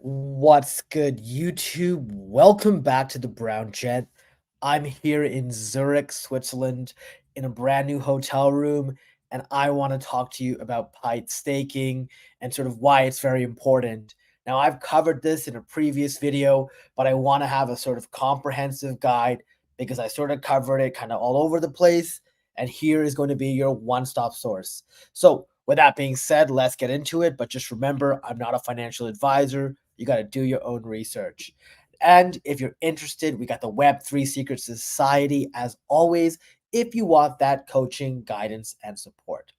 What's good, YouTube? Welcome back to the Brown Jet. I'm here in Zurich, Switzerland, in a brand new hotel room, and I want to talk to you about Pyth staking and sort of why it's very important. Now, I've covered this in a previous video, but I want to have a sort of comprehensive guide because I sort of covered it kind of all over the place, and here is going to be your one-stop source. So, with that being said, let's get into it. But just remember, I'm not a financial advisor. You got to do your own research. And if you're interested, we got the Web3 Secret Society as always, if you want that coaching, guidance, and support.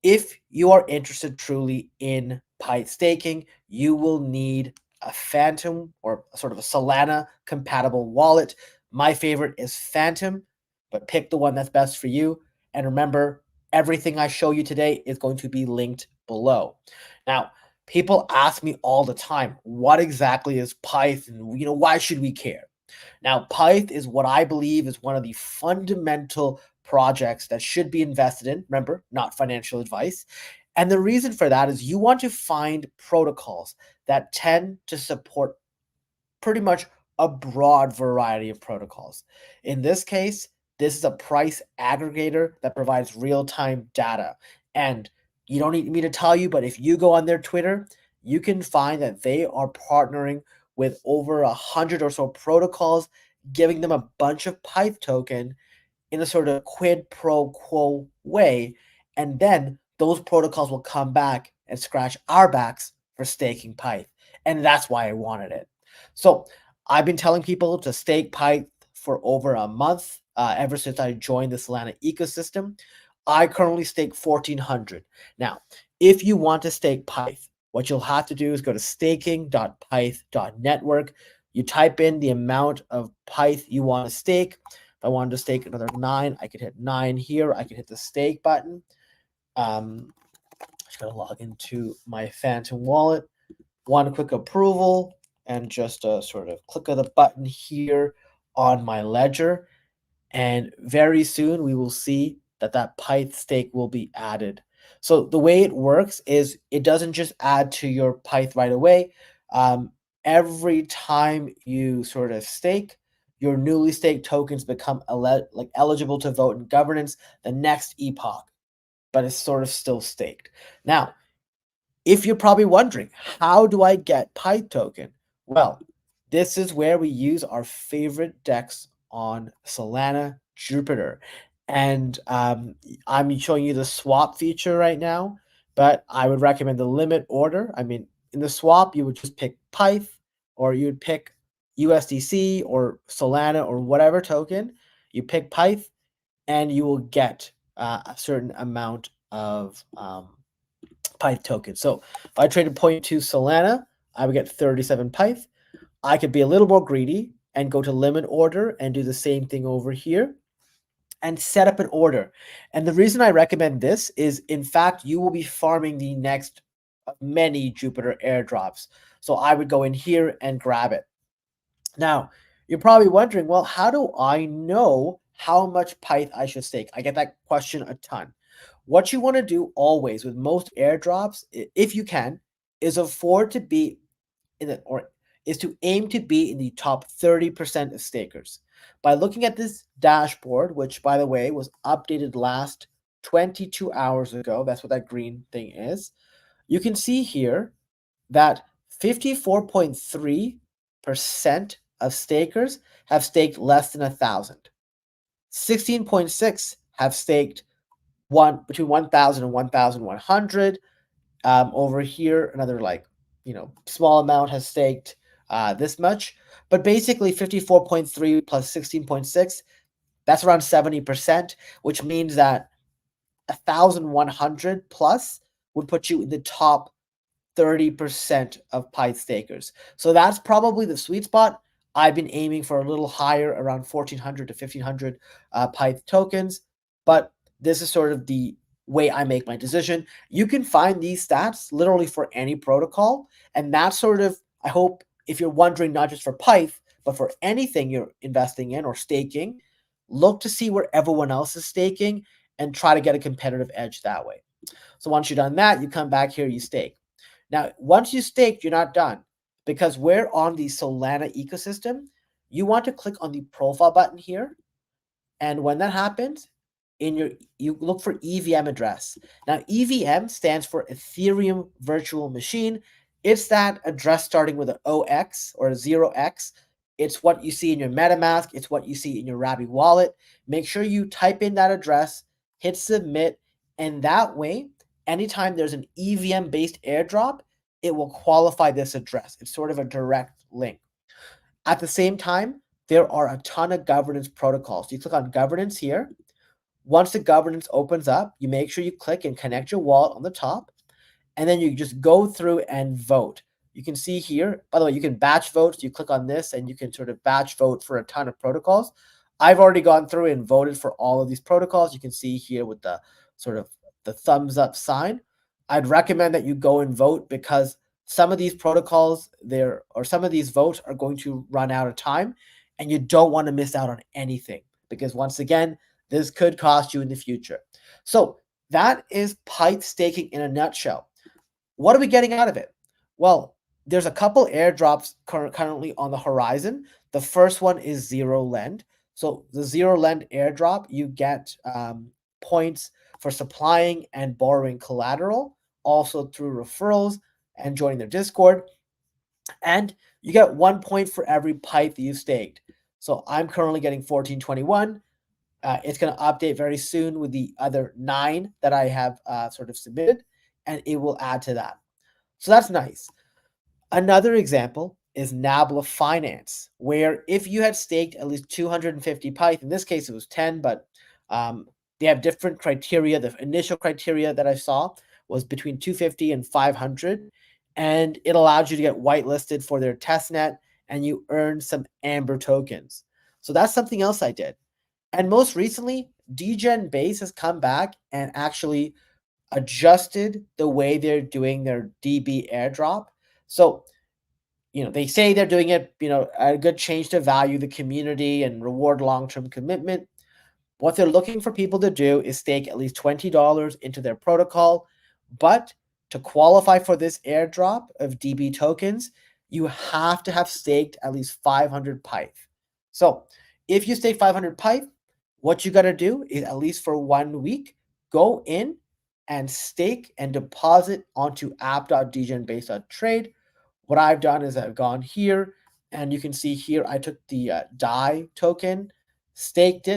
If you are interested truly in Pyth staking, you will need a Phantom or sort of a Solana compatible wallet. My favorite is Phantom, but pick the one that's best for you. And remember, everything I show you today is going to be linked below. Now, people ask me all the time, what exactly is Pyth and why should we care? Now, Pyth is what I believe is one of the fundamental projects that should be invested in. Remember, not financial advice. And the reason for that is you want to find protocols that tend to support pretty much a broad variety of protocols. In this case, this is a price aggregator that provides real-time data. And you don't need me to tell you, but if you go on their Twitter, you can find that they are partnering with over 100 or so protocols, giving them a bunch of Pyth token in a sort of quid pro quo way. And then those protocols will come back and scratch our backs for staking Pyth. And that's why I wanted it. So I've been telling people to stake Pyth for over a month, ever since I joined the Solana ecosystem. I currently stake 1,400. Now, if you want to stake Pyth, what you'll have to do is go to staking.pyth.network. You type in the amount of Pyth you want to stake. If I wanted to stake another 9, I could hit 9 here. I could hit the stake button. Just gotta log into my Phantom wallet. One quick approval and just a sort of click of the button here on my ledger. And very soon we will see that Pyth stake will be added. So the way it works is it doesn't just add to your Pyth right away. Every time you sort of stake, your newly staked tokens become eligible to vote in governance the next epoch, but it's sort of still staked. Now, if you're probably wondering, how do I get Pyth token? Well, this is where we use our favorite DEX on Solana Jupiter. And I'm showing you the swap feature right now, but I would recommend the limit order. I mean, in the swap, you would just pick Pyth or you'd pick USDC or Solana or whatever token. You pick Pyth and you will get a certain amount of Pyth tokens. So if I traded 0.2 Solana, I would get 37 Pyth. I could be a little more greedy and go to limit order and do the same thing over here and set up an order. And the reason I recommend this is, in fact, you will be farming the next many Jupiter airdrops. So I would go in here and grab it. Now, you're probably wondering, well, how do I know how much Pyth I should stake? I get that question a ton. What you want to do always with most airdrops, if you can, is afford to be in the, or is to aim to be in the top 30% of stakers. By looking at this dashboard, which by the way was updated last 22 hours ago, that's what that green thing is, you can see here that 54.3% of stakers have staked less than 1,000. 16.6 have staked between 1,000 and 1,100. Over here, another small amount has staked this much. But basically 54.3 plus 16.6, that's around 70%, which means that 1,100 plus would put you in the top 30% of Pyth stakers. So that's probably the sweet spot. I've been aiming for a little higher, around 1,400 to 1,500 Pyth tokens, but this is sort of the way I make my decision. You can find these stats literally for any protocol, and that's sort of, I hope, if you're wondering not just for Pyth, but for anything you're investing in or staking, look to see where everyone else is staking and try to get a competitive edge that way. So once you've done that, you come back here, you stake. Now, once you staked, you're not done. because we're on the Solana ecosystem, you want to click on the profile button here. And when that happens, you look for EVM address. Now, EVM stands for Ethereum Virtual Machine. It's that address starting with an OX or a 0x. It's what you see in your MetaMask. It's what you see in your Rabby wallet. Make sure you type in that address, hit submit, and that way, anytime there's an EVM-based airdrop, it will qualify this address. It's sort of a direct link. At the same time, there are a ton of governance protocols. You click on governance here. Once the governance opens up, you make sure you click and connect your wallet on the top, and then you just go through and vote. You can see here, by the way, you can batch vote. So you click on this and you can sort of batch vote for a ton of protocols. I've already gone through and voted for all of these protocols. You can see here with the sort of the thumbs up sign. I'd recommend that you go and vote because some of these protocols some of these votes are going to run out of time, and you don't want to miss out on anything because once again, this could cost you in the future. So that is Pyth staking in a nutshell. What are we getting out of it? Well, there's a couple airdrops currently on the horizon. The first one is Zero Lend. So the Zero Lend airdrop, you get points for supplying and borrowing collateral, also through referrals and joining their Discord. And you get 1 point for every Pyth you staked. So I'm currently getting 1421. It's going to update very soon with the other 9 that I have sort of submitted, and it will add to that. So that's nice. Another example is Nabla Finance, where if you had staked at least 250 Pyth, in this case it was 10, but they have different criteria. The initial criteria that I saw was between 250 and 500, and it allowed you to get whitelisted for their testnet, and you earned some Amber tokens. So that's something else I did. And most recently, Degen Base has come back and actually adjusted the way they're doing their DB airdrop. So, they say they're doing it, a good change to value the community and reward long-term commitment. What they're looking for people to do is stake at least $20 into their protocol. But to qualify for this airdrop of DB tokens, you have to have staked at least 500 Pyth. So if you stake 500 Pyth, what you got to do is at least for 1 week, go in and stake and deposit onto app.degenbase.trade. What I've done is I've gone here, and you can see here I took the DAI token, staked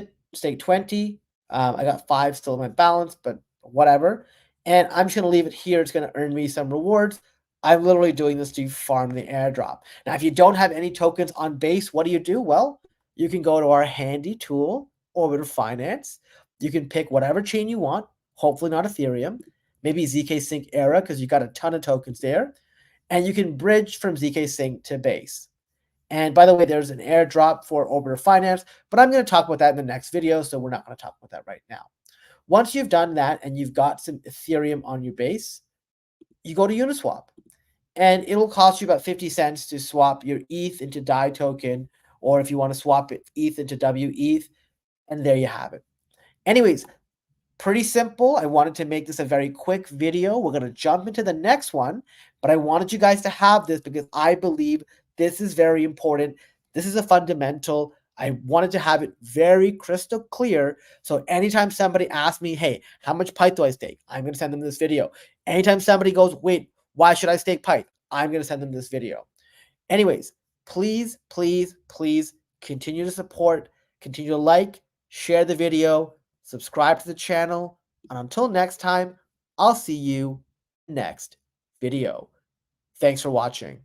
20. I got 5 still in my balance, but whatever. And I'm just going to leave it here. It's going to earn me some rewards. I'm literally doing this to farm the airdrop. Now, if you don't have any tokens on base, what do? Well, you can go to our handy tool, Orbital Finance. You can pick whatever chain you want, hopefully not Ethereum, maybe ZK Sync Era because you got a ton of tokens there. And you can bridge from ZK Sync to base. And by the way, there's an airdrop for Orbital Finance, but I'm going to talk about that in the next video, so we're not going to talk about that right now. Once you've done that and you've got some Ethereum on your base, you go to Uniswap. And it'll cost you about 50 cents to swap your ETH into DAI token, or if you want to swap ETH into WETH, and there you have it. Anyways, pretty simple. I wanted to make this a very quick video. We're going to jump into the next one, but I wanted you guys to have this because I believe this is very important. This is a fundamental. I wanted to have it very crystal clear. So anytime somebody asks me, hey, how much Pyth do I stake? I'm going to send them this video. Anytime somebody goes, wait, why should I stake Pyth? I'm going to send them this video. Anyways, please, please, please continue to support, continue to like, share the video, subscribe to the channel, and until next time, I'll see you next video. Thanks for watching.